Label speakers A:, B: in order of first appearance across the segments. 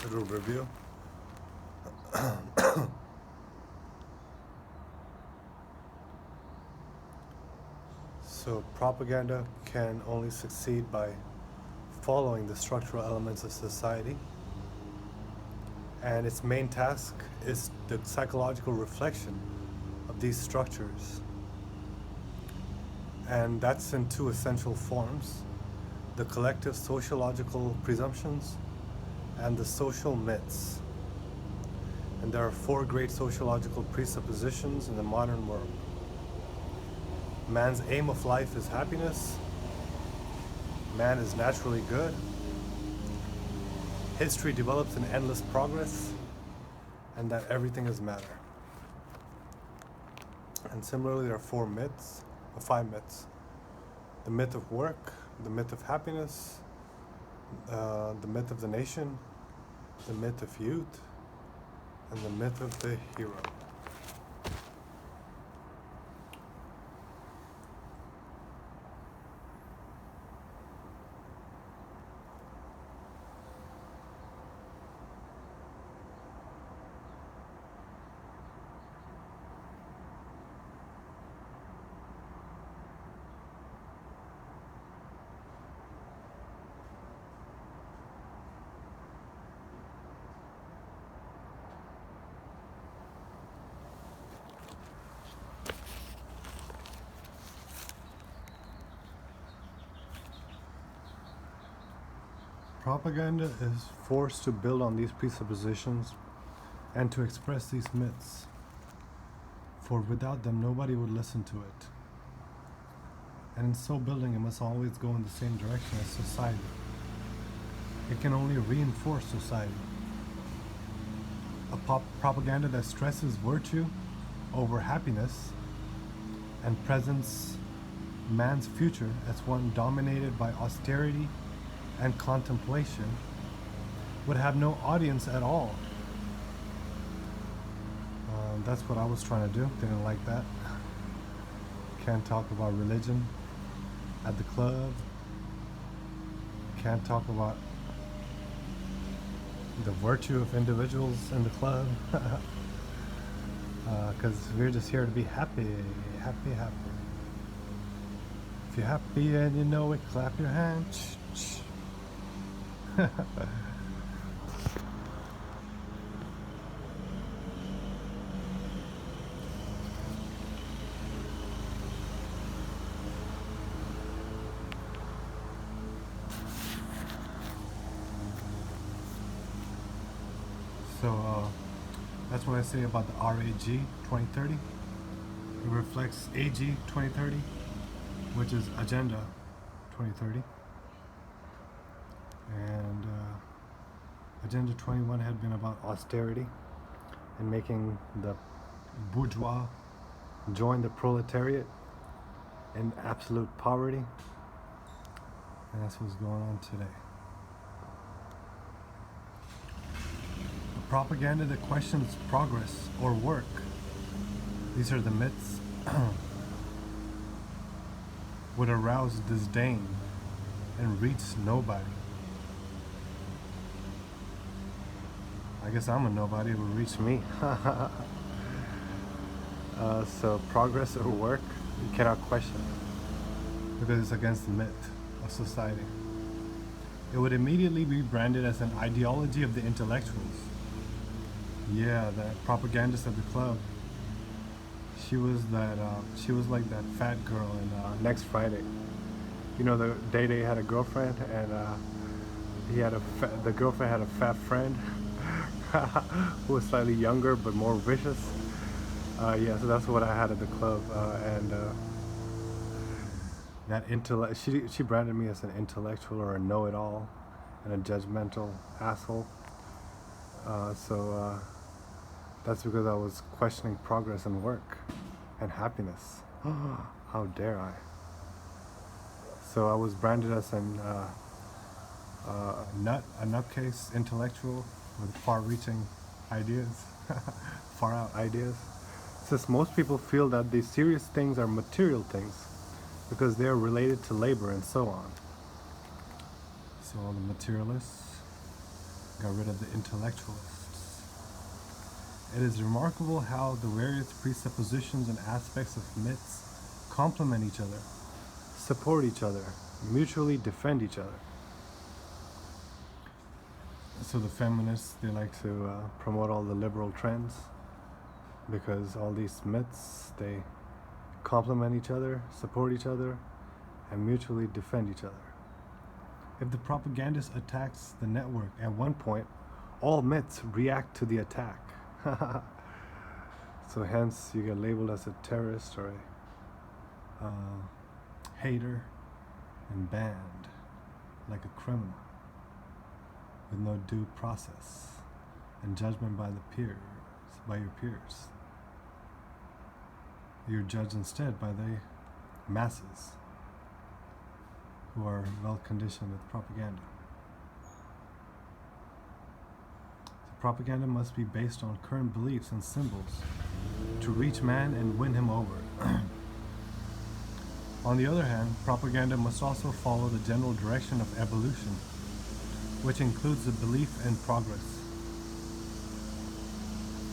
A: little review. So propaganda can only succeed by following the structural elements of society, and its main task is the psychological reflection of these structures. And that's in two essential forms: the collective sociological presumptions and the social myths. And there are four great sociological presuppositions in the modern world. Man's aim of life is happiness. Man is naturally good. History develops in endless progress, and that everything is matter. And similarly, there are five myths: the myth of work, the myth of happiness, the myth of the nation, the myth of youth, and the myth of the hero. Propaganda is forced to build on these presuppositions and to express these myths, for without them nobody would listen to it. And in so building, it must always go in the same direction as society. It can only reinforce society. A propaganda that stresses virtue over happiness and presents man's future as one dominated by austerity and contemplation would have no audience at all. That's what I was trying to do. Didn't like that. Can't talk about religion at the club. Can't talk about the virtue of individuals in the club. Because we're just here to be happy. If you're happy and you know it, clap your hands. So that's what I say about the RAG 2030. It reflects AG 2030, which is Agenda 2030. And Agenda 21 had been about austerity and making the bourgeois join the proletariat in absolute poverty. And that's what's going on today. A propaganda that questions progress or work. These are the myths. Would arouse disdain and reach nobody. I guess I'm a nobody, it would reach me. So progress or work, you cannot question it because it's against the myth of society. It would immediately be branded as an ideology of the intellectuals. Yeah, that propagandist at the club. She was like that fat girl in Next Friday. You know, the Day had a girlfriend, and the girlfriend had a fat friend who was slightly younger but more vicious. Yeah, so that's what I had at the club, and that intellect. She branded me as an intellectual or a know-it-all, and a judgmental asshole. So that's because I was questioning progress and work and happiness. How dare I? So I was branded as a nutcase intellectual with far-reaching ideas, far-out ideas. Since most people feel that these serious things are material things because they are related to labor and so on. So all the materialists got rid of the intellectualists. It is remarkable how the various presuppositions and aspects of myths complement each other, support each other, mutually defend each other. So the feminists, they like to promote all the liberal trends because all these myths, they complement each other, support each other, and mutually defend each other. If the propagandist attacks the network at one point, all myths react to the attack. So hence you get labeled as a terrorist or a hater and banned like a criminal with no due process and judgment by your peers. You're judged instead by the masses who are well conditioned with propaganda. The propaganda must be based on current beliefs and symbols to reach man and win him over. On the other hand, propaganda must also follow the general direction of evolution, which includes the belief in progress.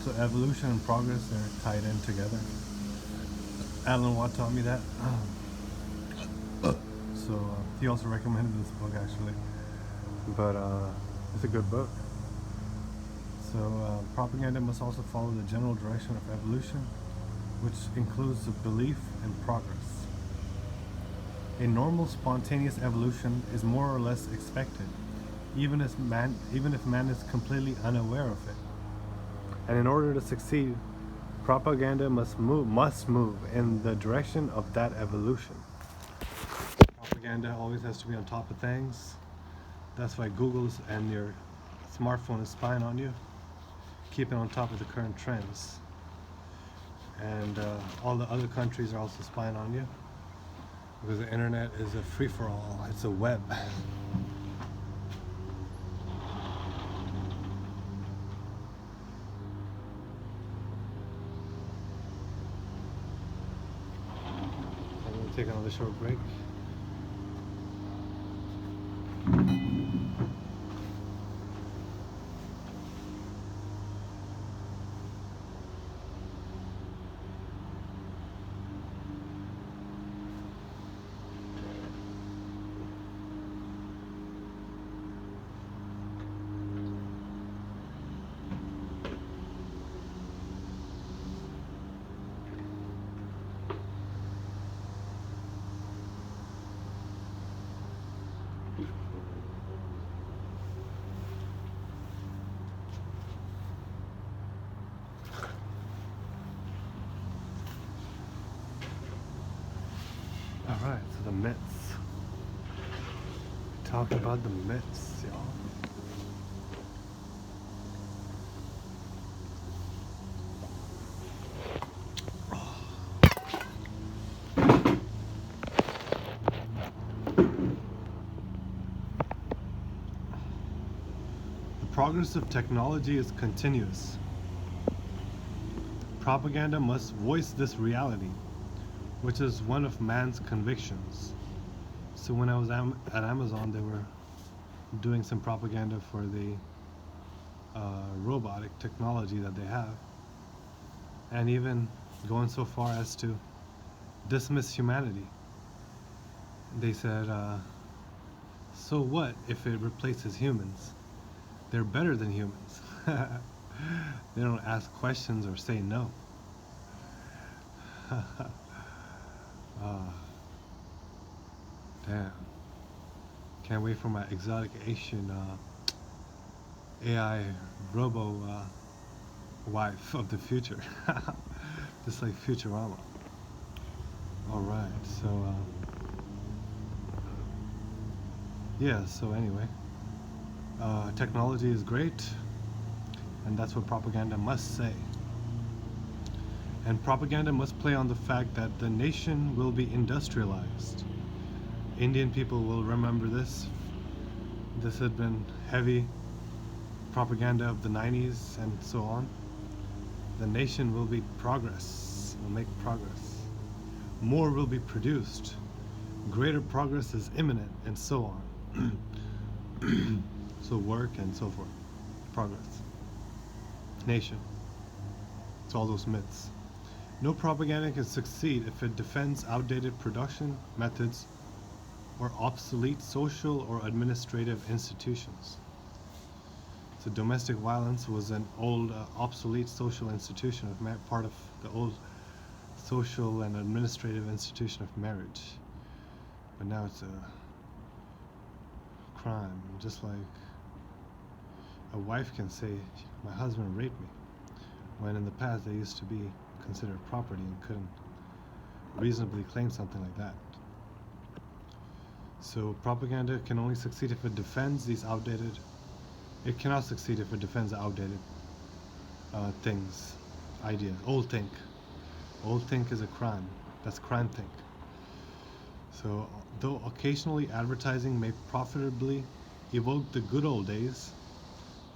A: So evolution and progress are tied in together. Alan Watt taught me that. So he also recommended this book actually. But it's a good book. So propaganda must also follow the general direction of evolution, which includes the belief in progress. A normal spontaneous evolution is more or less expected, even if man is completely unaware of it. And in order to succeed, propaganda must move in the direction of that evolution. Propaganda always has to be on top of things. That's why Google's and your smartphone is spying on you, keeping on top of the current trends. And all the other countries are also spying on you, because the internet is a free-for-all. It's a web. I'm going to take another short break. Alright, so the myths. Talking about the myths, y'all. The progress of technology is continuous. Propaganda must voice this reality, which is one of man's convictions. So when I was at Amazon, they were doing some propaganda for the robotic technology that they have, and even going so far as to dismiss humanity. They said, so what if it replaces humans? They're better than humans. They don't ask questions or say no. Damn. Can't wait for my exotic Asian AI robo wife of the future. Just like Futurama. Alright, so yeah, so anyway, technology is great, and that's what propaganda must say. And propaganda must play on the fact that the nation will be industrialized. Indian people will remember this. This had been heavy propaganda of the 90s and so on. The nation will be progress, will make progress. More will be produced. Greater progress is imminent, and so on. So work and so forth. progress. Nation. It's all those myths. No propaganda can succeed if it defends outdated production methods or obsolete social or administrative institutions. So domestic violence was an old, obsolete social institution, part of the old social and administrative institution of marriage. But now it's a crime, just like a wife can say, my husband raped me, when in the past they used to be considered property and couldn't reasonably claim something like that. So propaganda can only succeed if it defends these outdated. It cannot succeed if it defends the outdated things, ideas. Old think. Old think is a crime. That's crime think. So though occasionally advertising may profitably evoke the good old days,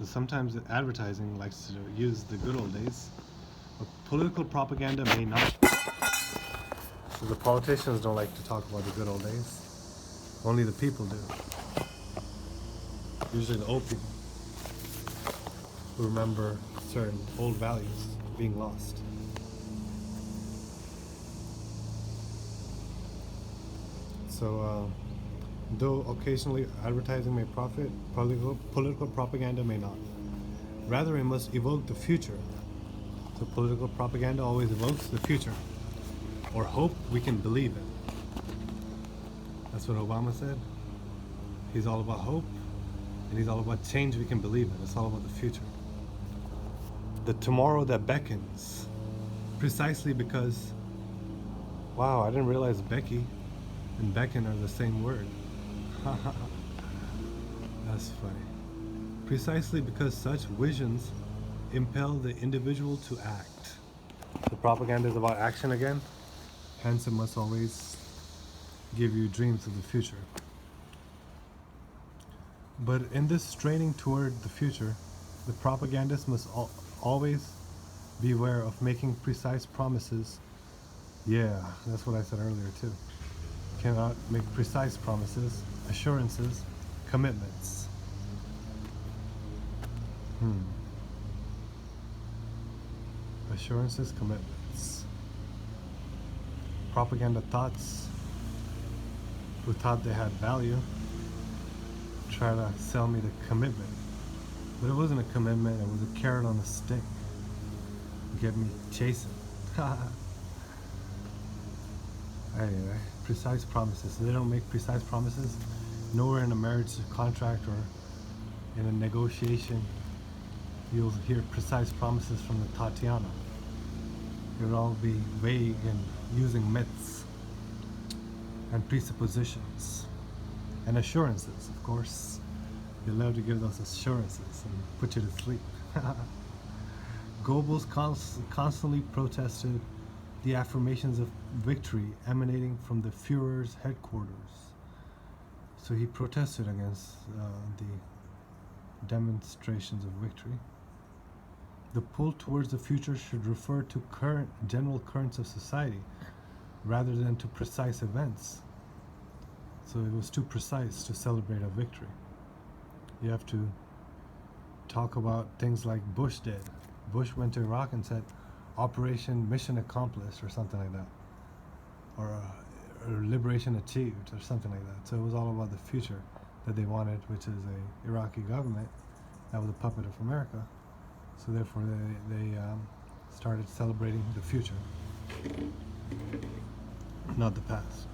A: sometimes advertising likes to use the good old days, but political propaganda may not. So the politicians don't like to talk about the good old days. Only the people do. Usually the old people who remember certain old values being lost. So, though occasionally advertising may profit, political propaganda may not. Rather, it must evoke the future. So political propaganda always evokes the future, or hope we can believe in. That's what Obama said. He's all about hope, and he's all about change we can believe in. It's all about the future. The tomorrow that beckons. Precisely because, wow, I didn't realize Becky and beckon are the same word. That's funny. Precisely because such visions impel the individual to act. The propaganda is about action again, hence it must always give you dreams of the future. But in this straining toward the future, the propagandist must always beware of making precise promises. Yeah, that's what I said earlier too. Cannot make precise promises, assurances, commitments. Assurances, commitments. Propaganda thoughts who thought they had value try to sell me the commitment. But it wasn't a commitment, it was a carrot on a stick. Get me chasing. Anyway, precise promises. They don't make precise promises. Nowhere in a marriage contract or in a negotiation you'll hear precise promises from the Tatiana. It would all be vague and using myths and presuppositions and assurances, of course. They love to give those assurances and put you to sleep. Goebbels constantly protested the affirmations of victory emanating from the Führer's headquarters. So he protested against the demonstrations of victory. The pull towards the future should refer to current general currents of society rather than to precise events. So it was too precise to celebrate a victory. You have to talk about things like Bush did. Bush went to Iraq and said, Operation Mission Accomplished, or something like that. Or Liberation Achieved, or something like that. So it was all about the future that they wanted, which is a Iraqi government that was a puppet of America. So therefore they started celebrating the future, not the past.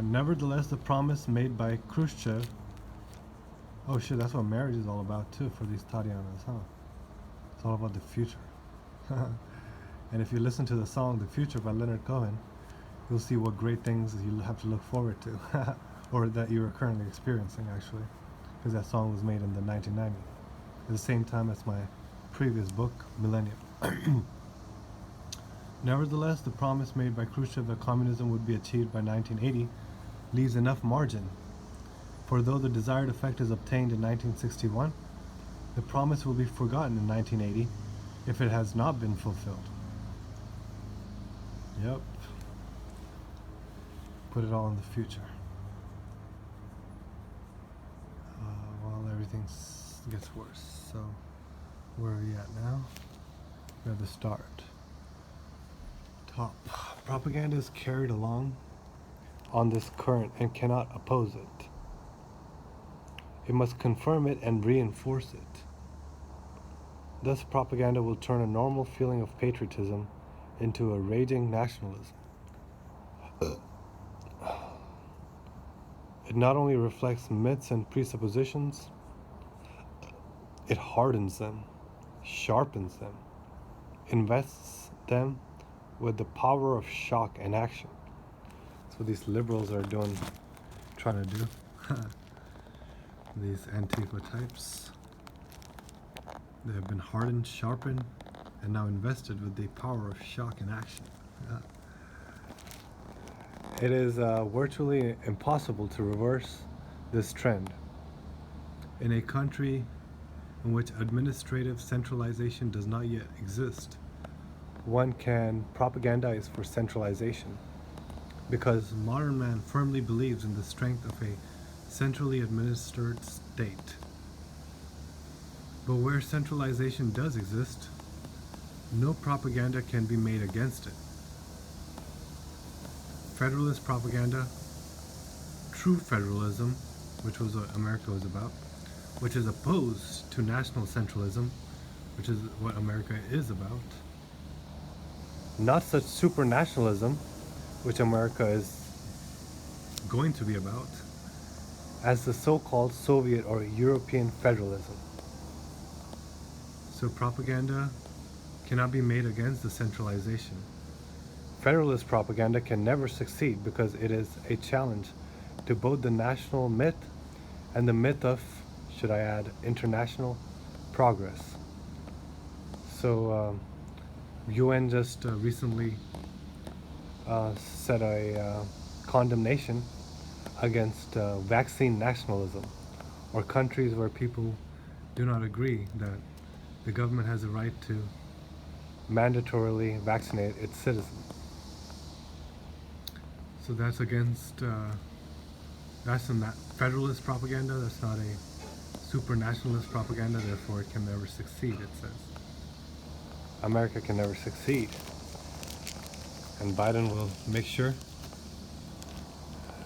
A: Nevertheless, the promise made by Khrushchev. Oh shit, that's what marriage is all about too for these Tatianas, huh? It's all about the future. And if you listen to the song The Future by Leonard Cohen, you'll see what great things you have to look forward to, or that you are currently experiencing actually, because that song was made in the 1990s, at the same time as my previous book, Millennium. Nevertheless, the promise made by Khrushchev that communism would be achieved by 1980 leaves enough margin, for though the desired effect is obtained in 1961, the promise will be forgotten in 1980 if it has not been fulfilled. Yep. Put it all in the future. While everything's gets worse. So where are we at now? We're at the start. Top. Propaganda is carried along on this current and cannot oppose it. It must confirm it and reinforce it. Thus, propaganda will turn a normal feeling of patriotism into a raging nationalism. It not only reflects myths and presuppositions, it hardens them, sharpens them, invests them with the power of shock and action. That's what these liberals are doing, trying to do. These Antifa types. They have been hardened, sharpened, and now invested with the power of shock and action. It is virtually impossible to reverse this trend. In a country in which administrative centralization does not yet exist, one can propagandize for centralization, because modern man firmly believes in the strength of a centrally administered state. But where centralization does exist, no propaganda can be made against it. Federalist propaganda, true federalism, which was what America was about, which is opposed to national centralism, which is what America is about. Not such supranationalism, which America is going to be about, as the so-called Soviet or European federalism. So propaganda cannot be made against the centralization. Federalist propaganda can never succeed because it is a challenge to both the national myth and the myth of, should I add, international progress. So UN just recently set a condemnation against vaccine nationalism, or countries where people do not agree that the government has a right to mandatorily vaccinate its citizens. So that's against, that's a federalist propaganda, that's not a supranationalist propaganda, therefore it can never succeed, it says. America can never succeed. And Biden will make sure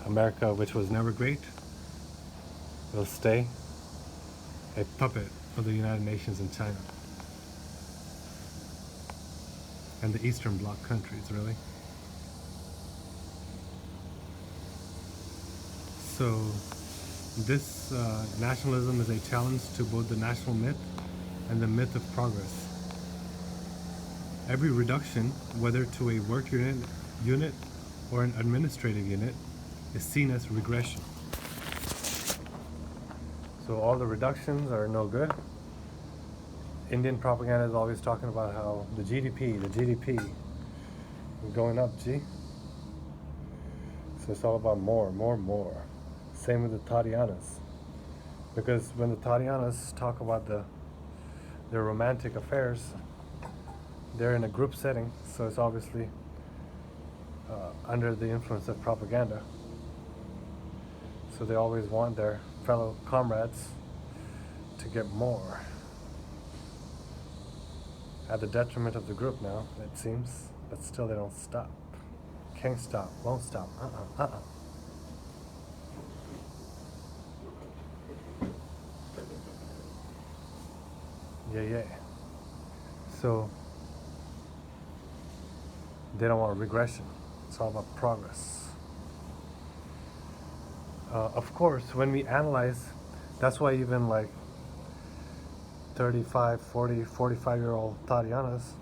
A: America, which was never great, will stay a puppet of the United Nations and China. And the Eastern Bloc countries, really. So this nationalism is a challenge to both the national myth and the myth of progress. Every reduction, whether to a work unit or an administrative unit, is seen as regression. So all the reductions are no good. Indian propaganda is always talking about how the GDP is going up, G. So it's all about more. Same with the Tatianas. Because when the Tatianas talk about their romantic affairs, they're in a group setting, so it's obviously under the influence of propaganda. So they always want their fellow comrades to get more. At the detriment of the group now, it seems, but still they don't stop. Can't stop, won't stop, Yeah. So they don't want regression. It's all about progress. Of course, when we analyze, that's why even like 35, 40, 45-year-old Tatianas,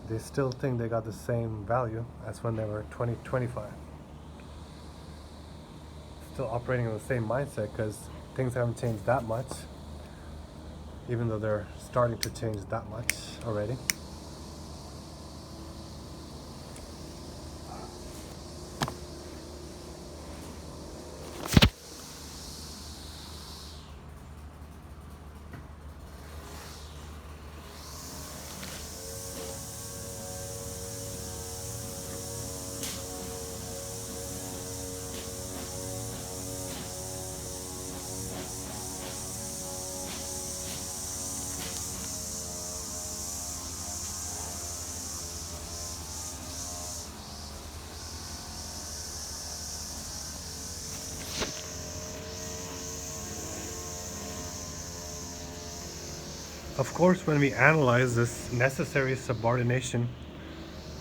A: they still think they got the same value as when they were 20, 25. Still operating in the same mindset because things haven't changed that much, even though they're starting to change that much already. Of course, when we analyze this necessary subordination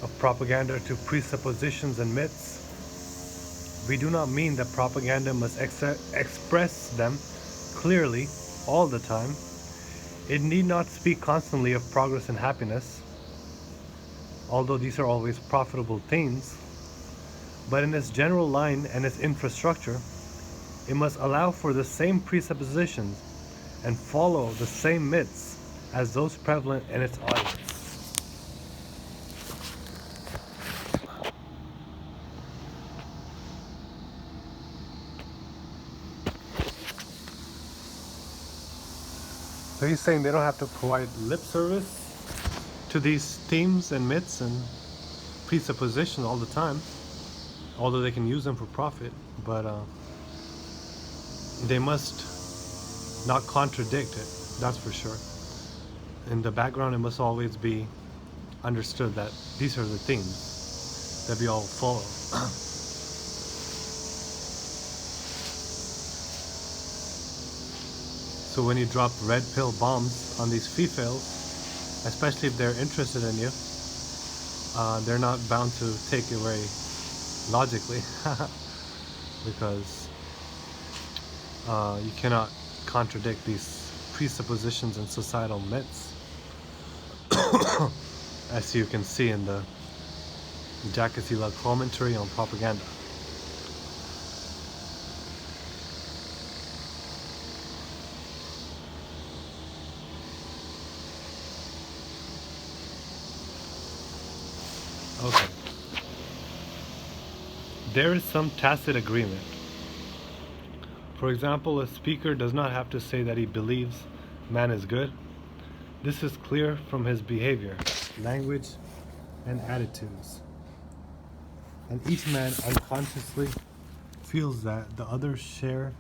A: of propaganda to presuppositions and myths, we do not mean that propaganda must express them clearly all the time. It need not speak constantly of progress and happiness, although these are always profitable themes, but in its general line and its infrastructure, it must allow for the same presuppositions and follow the same myths as those prevalent in its audience. So he's saying they don't have to provide lip service to these themes and myths and presuppositions all the time, although they can use them for profit, but they must not contradict it, that's for sure. In the background, it must always be understood that these are the themes that we all follow. So when you drop red pill bombs on these females, especially if they're interested in you, they're not bound to take it very logically because you cannot contradict these presuppositions and societal myths, as you can see in the Jakasila commentary on propaganda. Okay. There is some tacit agreement. For example, a speaker does not have to say that he believes man is good. This is clear from his behavior, language, and attitudes. And each man unconsciously feels that the others share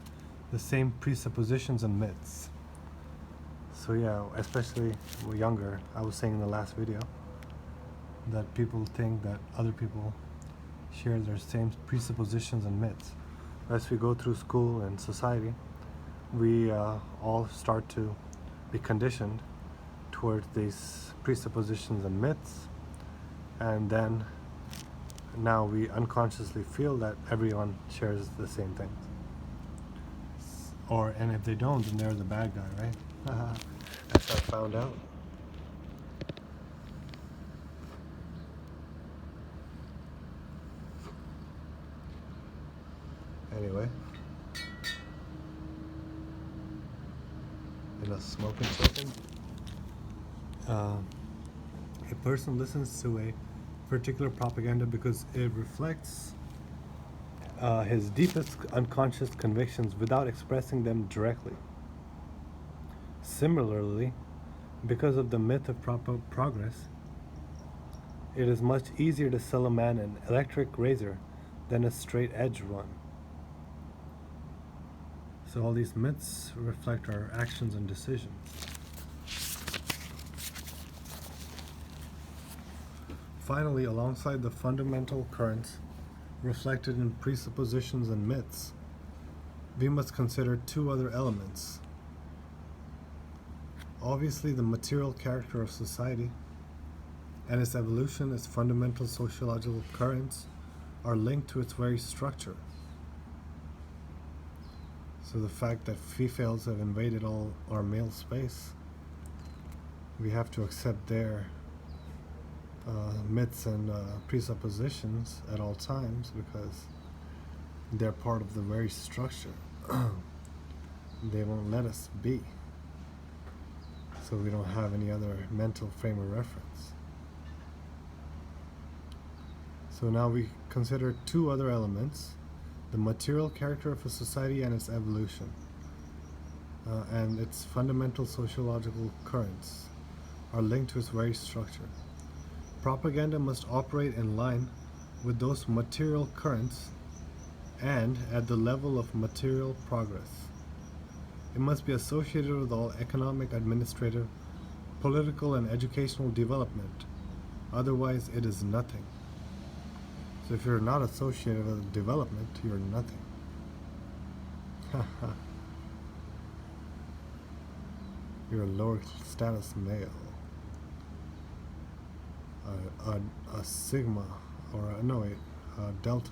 A: the same presuppositions and myths. So yeah, especially when younger, I was saying in the last video, that people think that other people share their same presuppositions and myths. As we go through school and society, we all start to be conditioned towards these presuppositions and myths, and then now we unconsciously feel that everyone shares the same things. And if they don't, then they're the bad guy, right? That's how I found out. Anyway, in a smoking token, a person listens to a particular propaganda because it reflects his deepest unconscious convictions without expressing them directly. Similarly, because of the myth of progress, it is much easier to sell a man an electric razor than a straight edge one. So all these myths reflect our actions and decisions. Finally, alongside the fundamental currents reflected in presuppositions and myths, we must consider two other elements. Obviously, the material character of society and its evolution as fundamental sociological currents are linked to its very structure. So the fact that females have invaded all our male space, we have to accept their myths and presuppositions at all times because they're part of the very structure. They won't let us be. So we don't have any other mental frame of reference. So now we consider two other elements: the material character of a society and its evolution, and its fundamental sociological currents are linked to its very structure. Propaganda must operate in line with those material currents and at the level of material progress. It must be associated with all economic, administrative, political, and educational development. Otherwise, it is nothing. So if you're not associated with development, you're nothing. You're a lower status male. A sigma, or a delta,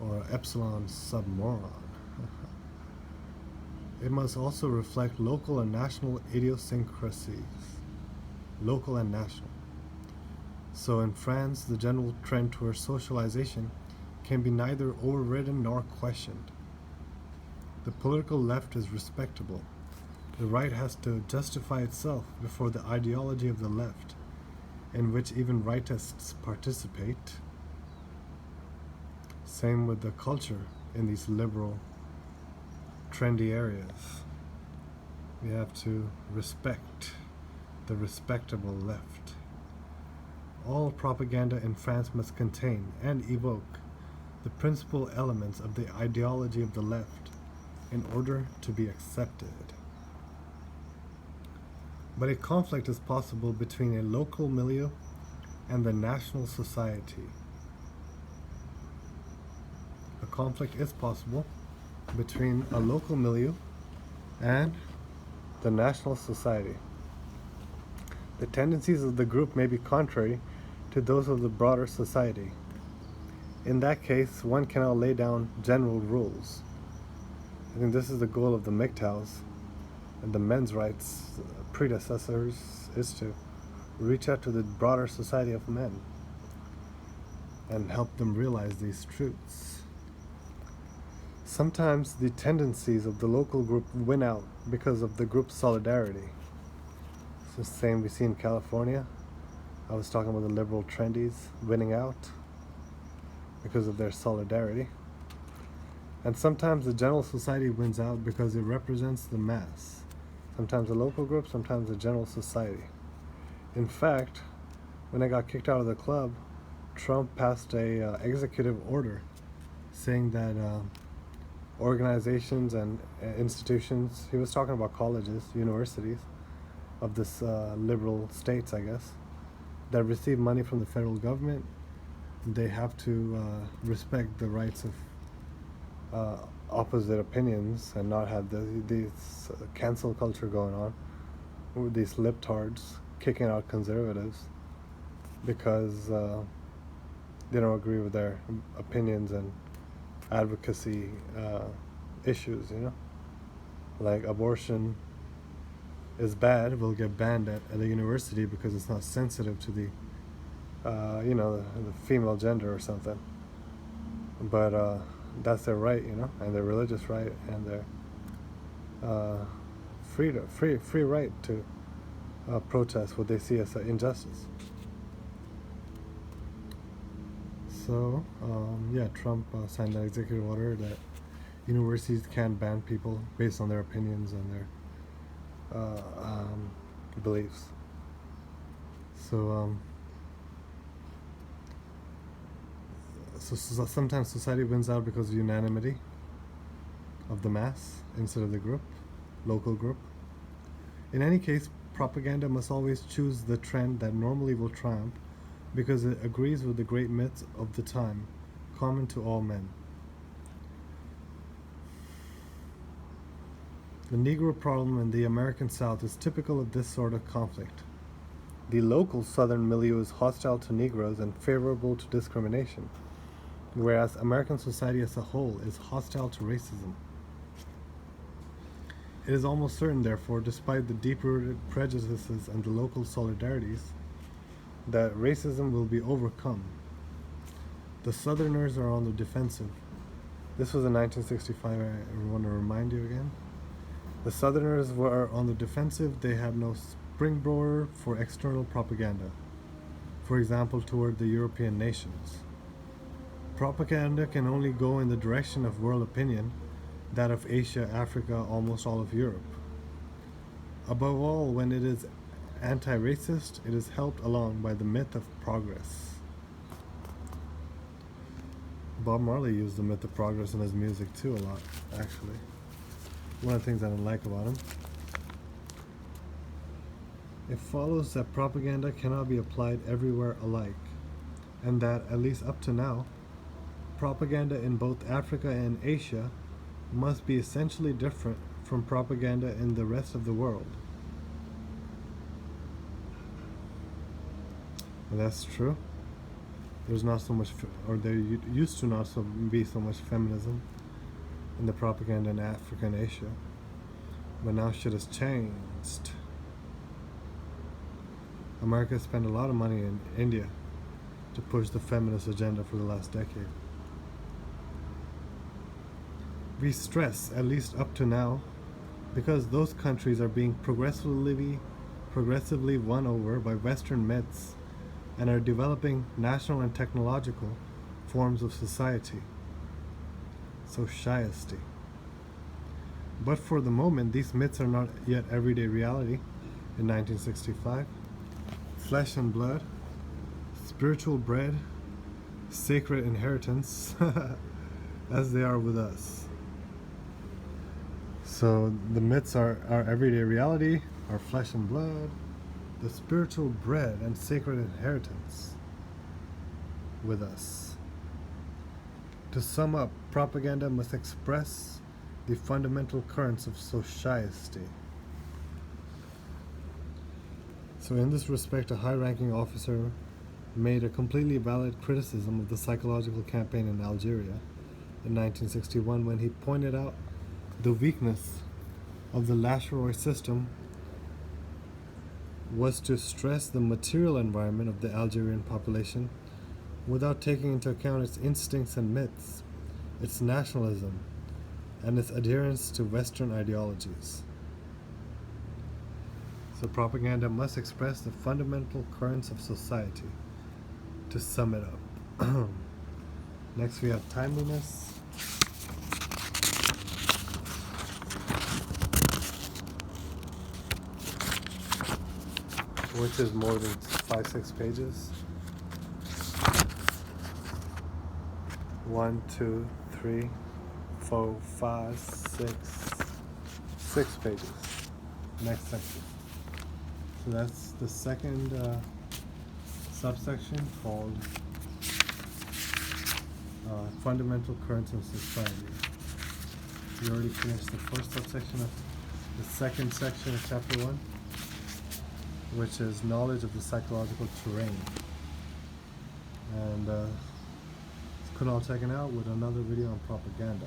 A: or an epsilon submoron. It must also reflect local and national idiosyncrasies. Local and national. So in France, the general trend towards socialization can be neither overridden nor questioned. The political left is respectable. The right has to justify itself before the ideology of the left, in which even rightists participate. Same with the culture in these liberal, trendy areas. We have to respect the respectable left. All propaganda in France must contain and evoke the principal elements of the ideology of the left in order to be accepted. But a conflict is possible between a local milieu and the national society. A conflict is possible between a local milieu and the national society. The tendencies of the group may be contrary to those of the broader society. In that case, one cannot lay down general rules. I think this is the goal of the MGTOWs and the men's rights predecessors, is to reach out to the broader society of men and help them realize these truths. Sometimes the tendencies of the local group win out because of the group's solidarity. It's the same we see in California. I was talking about the liberal trendies winning out because of their solidarity. And sometimes the general society wins out because it represents the mass. Sometimes a local group, sometimes a general society. In fact, when I got kicked out of the club, Trump passed a executive order saying that organizations and institutions, he was talking about colleges, universities of this liberal states, I guess, that receive money from the federal government, they have to respect the rights of opposite opinions and not have these cancel culture going on with these libtards kicking out conservatives because they don't agree with their opinions and advocacy issues, like abortion is bad, will get banned at a university because it's not sensitive to the the female gender or something. But that's their right, and their religious right, and their free right to protest what they see as an injustice. So, Trump signed an executive order that universities can't ban people based on their opinions and their beliefs. So sometimes society wins out because of unanimity of the mass instead of the group, local group. In any case, propaganda must always choose the trend that normally will triumph because it agrees with the great myths of the time, common to all men. The Negro problem in the American South is typical of this sort of conflict. The local Southern milieu is hostile to Negroes and favorable to discrimination, whereas American society as a whole is hostile to racism. It is almost certain, therefore, despite the deep-rooted prejudices and the local solidarities, that racism will be overcome. The Southerners are on the defensive. This was in 1965, I want to remind you again. The Southerners were on the defensive. They had no springboard for external propaganda, for example, toward the European nations. Propaganda can only go in the direction of world opinion, that of Asia, Africa, almost all of Europe. Above all, when it is anti-racist, it is helped along by the myth of progress. Bob Marley used the myth of progress in his music too a lot, actually. One of the things I don't like about him. It follows that propaganda cannot be applied everywhere alike, and that, at least up to now, propaganda in both Africa and Asia must be essentially different from propaganda in the rest of the world. And that's true. There's not so much, or there used to not be so much feminism in the propaganda in Africa and Asia. But now shit has changed. America spent a lot of money in India to push the feminist agenda for the last decade. We stress, at least up to now, because those countries are being progressively won over by Western myths and are developing national and technological forms of society. Society. But for the moment, these myths are not yet everyday reality. In 1965, flesh and blood, spiritual bread, sacred inheritance, as they are with us. So the myths are our everyday reality, our flesh and blood, the spiritual bread and sacred inheritance with us. To sum up, propaganda must express the fundamental currents of society. So in this respect, a high-ranking officer made a completely valid criticism of the psychological campaign in Algeria in 1961 when he pointed out the weakness of the Lasseroy system was to stress the material environment of the Algerian population without taking into account its instincts and myths, its nationalism, and its adherence to Western ideologies. So propaganda must express the fundamental currents of society. To sum it up. Next we have timeliness. Which is more than 5-6 pages. 1, 2, 3, 4, 5, 6 pages. Next section. So that's the second subsection called Fundamental Currents in Society. We already finished the first subsection of the second section of chapter 1, which is knowledge of the psychological terrain. And it's Kunal checking out with another video on propaganda.